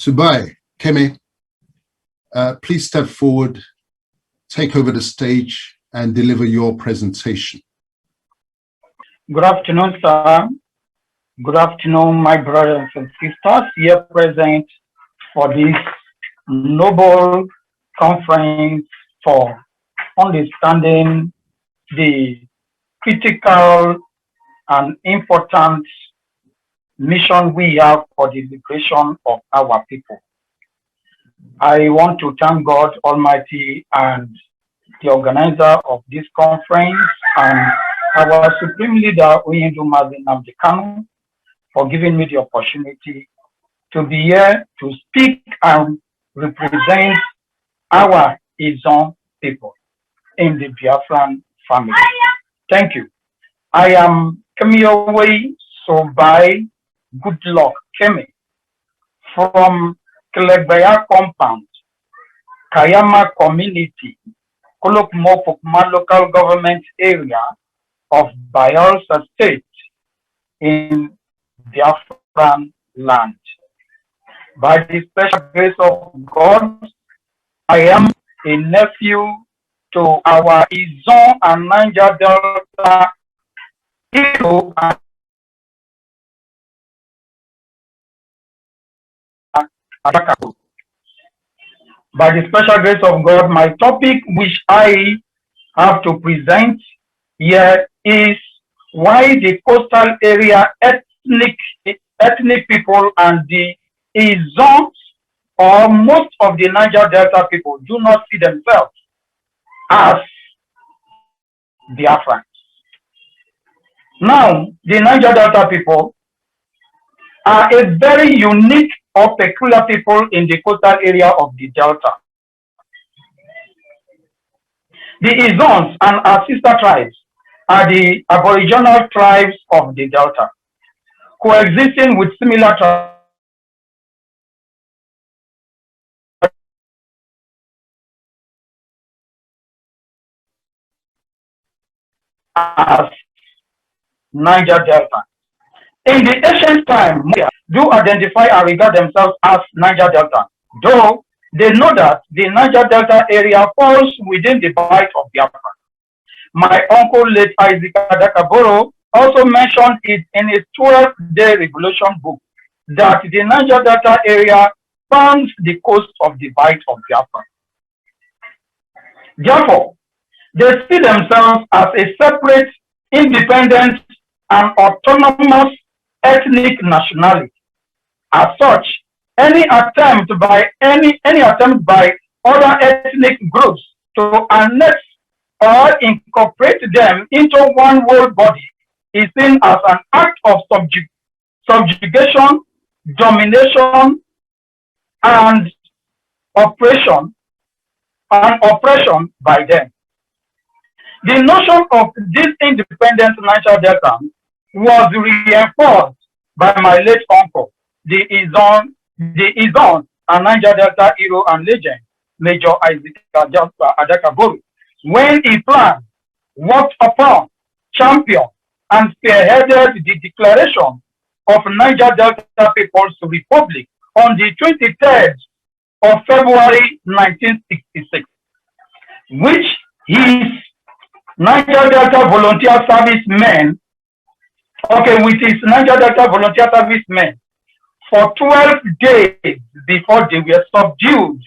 Subai Keme, please step forward, take over the stage and deliver your presentation. Good afternoon, sir. Good afternoon, my brothers and sisters here present for this noble conference for understanding the critical and important mission we have for the liberation of our people. I want to thank God Almighty and the organizer of this conference and our Supreme Leader, Oyindu Mazi Nnamdi Kanu, for giving me the opportunity to be here to speak and represent our Ijaw people in the Biafran family. Thank you. I am Subai Goodluck Keme from Kelegbaya Compound, Kayama Community, Kolokmo local government area of Biafra State in Biafran land. By the special grace of God, I am a nephew to our Ijaw and Niger Delta hero and by the special grace of God, my topic which I have to present here is why the coastal area ethnic people and the Ijaw or most of the Niger Delta people do not see themselves as Biafrans. Now, the Niger Delta people are a very unique or peculiar people in the coastal area of the Delta. The Ijaws and our sister tribes are the aboriginal tribes of the Delta, coexisting with similar tribes as Niger Delta. In the ancient time, do identify and regard themselves as Niger Delta, though they know that the Niger Delta area falls within the bite of Biafra. My uncle, late Isaac Adakaboro, also mentioned it in his 12-day revolution book that the Niger Delta area spans the coast of the bite of Biafra. Therefore, they see themselves as a separate, independent, and autonomous ethnic nationality. As such, any attempt by other ethnic groups to annex or incorporate them into one world body is seen as an act of subjugation, domination, and oppression by them. The notion of this independent Niger Delta was reinforced by my late uncle, the Ijaw and Niger Delta hero and legend, Major Isaac Adakaboro, when he planned, worked upon, championed, and spearheaded the declaration of Niger Delta People's Republic on the 23rd of February 1966, which his Niger Delta Volunteer Service men, with his Niger Delta Volunteer Service men, for 12 days before they were subdued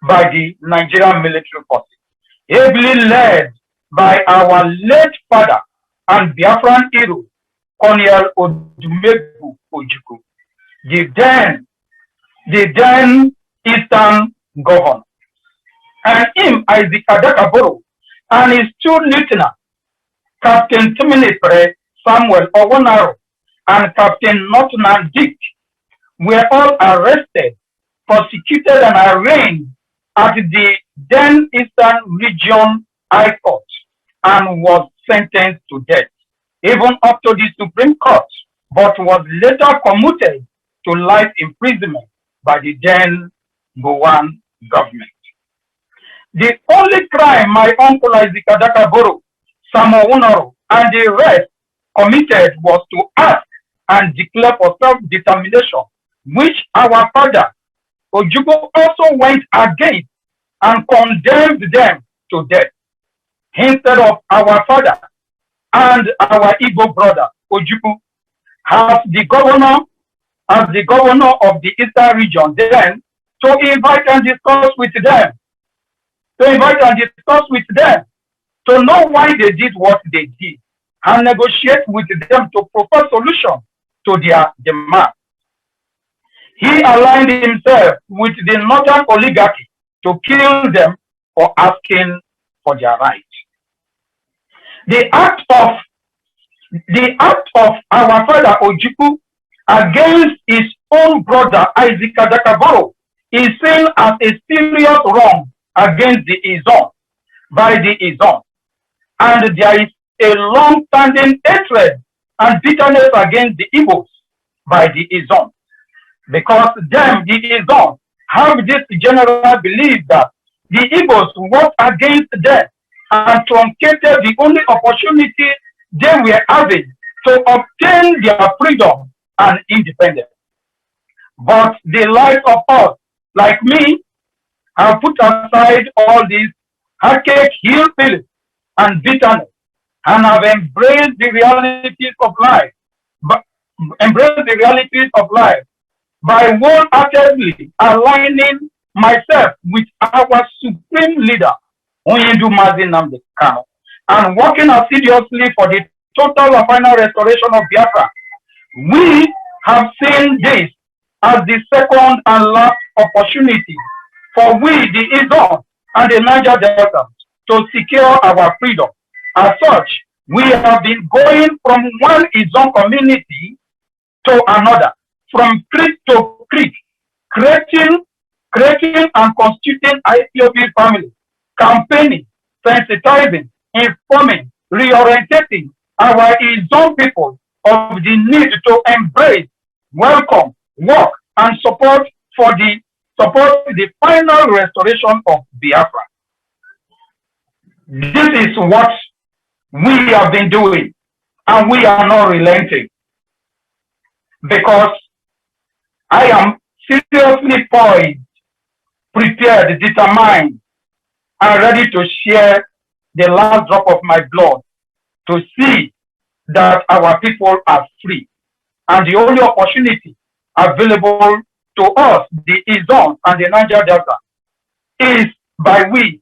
by the Nigerian military forces, ably led by our late father and Biafran hero, Colonel Odumegwu Ojukwu, the then Eastern governor, and him, Isaac Adakaboro, and his two lieutenants, Captain Timinipre Samuel Ogunaro and Captain Norton Dick, were all arrested, prosecuted, and arraigned at the then Eastern Region High Court and was sentenced to death, even up to the Supreme Court, but was later commuted to life imprisonment by the then Gowan government. The only crime my uncle Isaac Adakaboro, Samuel Ogunaro, and the rest committed was to ask and declare for self-determination, which our father Ojukwu also went against and condemned them to death instead of our father and our Igbo brother Ojukwu as the governor of the Eastern region then to invite and discuss with them, to know why they did what they did and negotiate with them to propose solution to their demand. He aligned himself with the northern oligarchy to kill them for asking for their rights. The act of our father Ojukwu against his own brother Isaac Adakaboro is seen as a serious wrong against the Ijaw by the Ijaw, and there is a long-standing hatred and bitterness against the Igbos by the Ijaw, because them, the Ijaw, have this general belief that the Igbos worked against them and truncated the only opportunity they were having to obtain their freedom and independence. But the likes of us, like me, have put aside all these archaic hillbillies and bitterness and have embraced the realities of life, by wholeheartedly aligning myself with our supreme leader, Onyendu Mazi Nnamdi Kanu, and working assiduously for the total and final restoration of Biafra. We have seen this as the second and last opportunity for we, the Ijaw and the Niger Delta, to secure our freedom. As such, we have been going from one Ijaw community to another, from creek to creek, creating and constituting IPOB families, campaigning, sensitizing, informing, reorientating our Ijaw people of the need to embrace, welcome, work, and support the final restoration of Biafra. This is what we have been doing, and we are not relenting, because I am seriously poised, prepared, determined, and ready to share the last drop of my blood to see that our people are free. And the only opportunity available to us, the Ijaw and the Niger Delta, is by we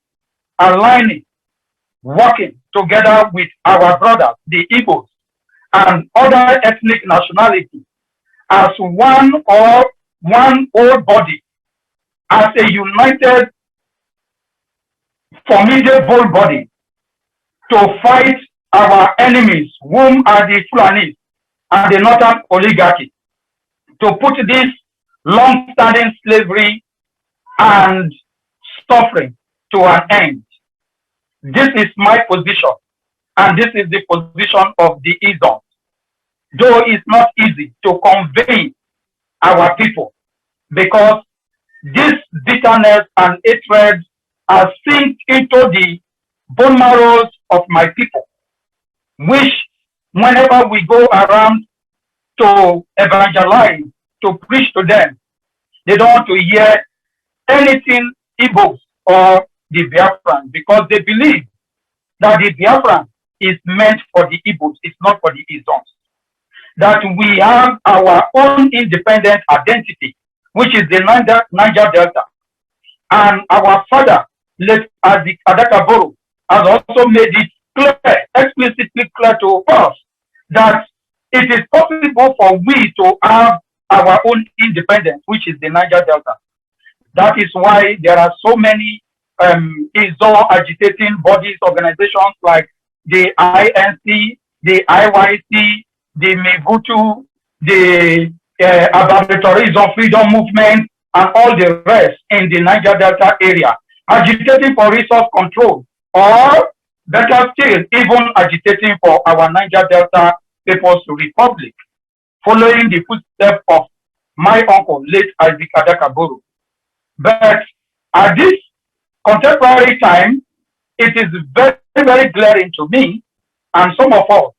aligning, working together with our brothers, the Igbos, and other ethnic nationalities as one old body, as a united, formidable body, to fight our enemies, whom are the Fulanis and the northern oligarchy, to put this long-standing slavery and suffering to an end. This is my position, and this is the position of the Ijaw. Though it's not easy to convey our people, because this bitterness and hatred are sink into the bone marrows of my people, which whenever we go around to evangelize, to preach to them, they don't want to hear anything Igbos or the Biafran, because they believe that the Biafran is meant for the Igbos, it's not for the Ijaws. That we have our own independent identity, which is the Niger Delta. And our father, late Adakaboro, has also made it clear, explicitly clear to us, that it is possible for we to have our own independence, which is the Niger Delta. That is why there are so many Ijaw agitating bodies, organizations like the INC, the IYC, the Mevutu, the Ababatourism Freedom Movement, and all the rest in the Niger Delta area, agitating for resource control, or better still, even agitating for our Niger Delta People's Republic, following the footsteps of my uncle, late Isaac Adakaboro. But at this contemporary time, it is very, very glaring to me and some of us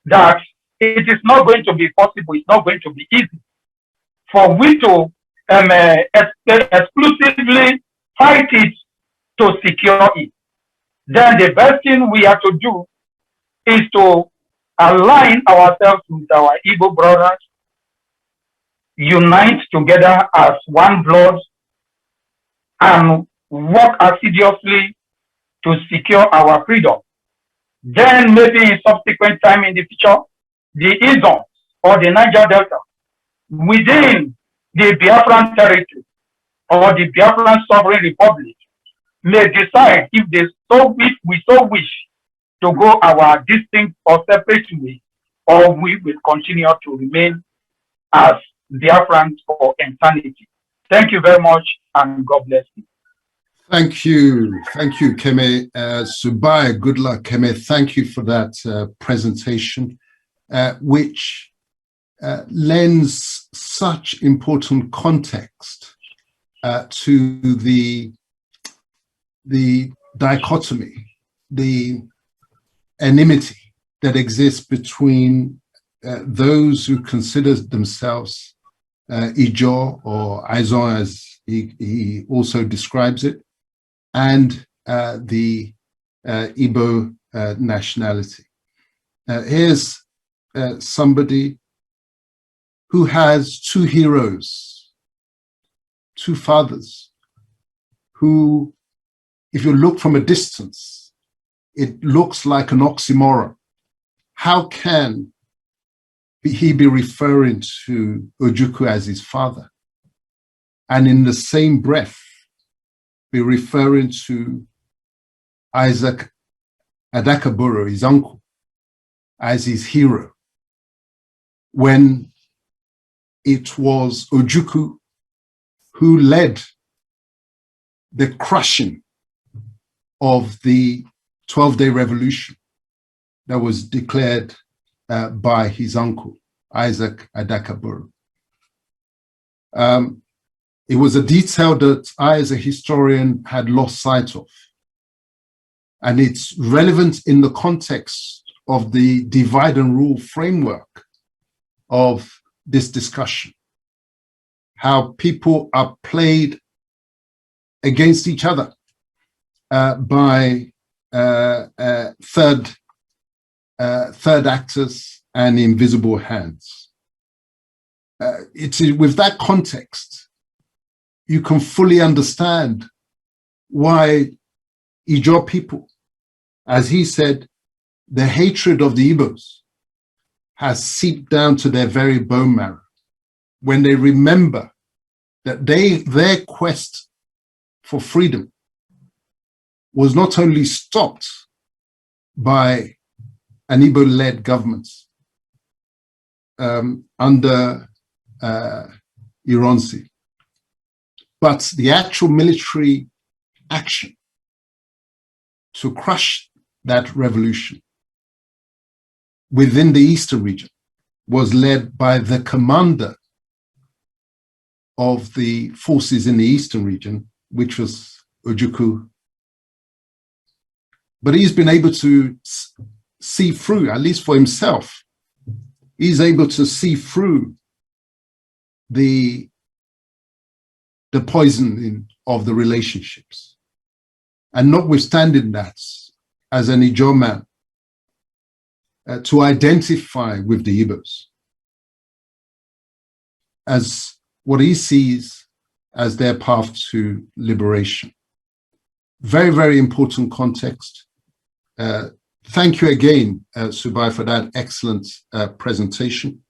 that it is not going to be possible, it's not going to be easy for we to exclusively fight it to secure it, then the best thing we have to do is to align ourselves with our Igbo brothers, unite together as one blood, and work assiduously to secure our freedom. Then maybe in subsequent time in the future, the Ijaw or the Niger Delta within the Biafran territory or the Biafran Sovereign Republic may decide if we so wish to go our distinct or separate way, or we will continue to remain as Biafrans for eternity. Thank you very much, and God bless you. Thank you, Keme. Subai Goodluck Keme, thank you for that presentation, which lends such important context to the dichotomy, the enmity that exists between those who consider themselves Ijaw or Ijaw, as he also describes it, and the Igbo nationality. Here's somebody who has two heroes, two fathers, who, if you look from a distance, it looks like an oxymoron. How can he be referring to Ojukwu as his father, and in the same breath be referring to Isaac Adakaboro, his uncle, as his hero, when it was Ojukwu who led the crushing of the 12-day revolution that was declared by his uncle, Isaac Adakaboro. It was a detail that I, as a historian, had lost sight of. And it's relevant in the context of the divide and rule framework of this discussion. How people are played against each other by third actors and invisible hands. It's with that context, you can fully understand why Ijaw people, as he said, the hatred of the Igbos has seeped down to their very bone marrow when they remember that their quest for freedom was not only stopped by an Igbo-led government under Ironsi, but the actual military action to crush that revolution within the eastern region was led by the commander of the forces in the eastern region, which was Ojukwu. But he's been able to see through, at least for himself, he's able to see through the poisoning of the relationships. And notwithstanding that, as an Ijaw man, to identify with the Igbos as what he sees as their path to liberation. Very, very important context. Thank you again, Subai, for that excellent presentation.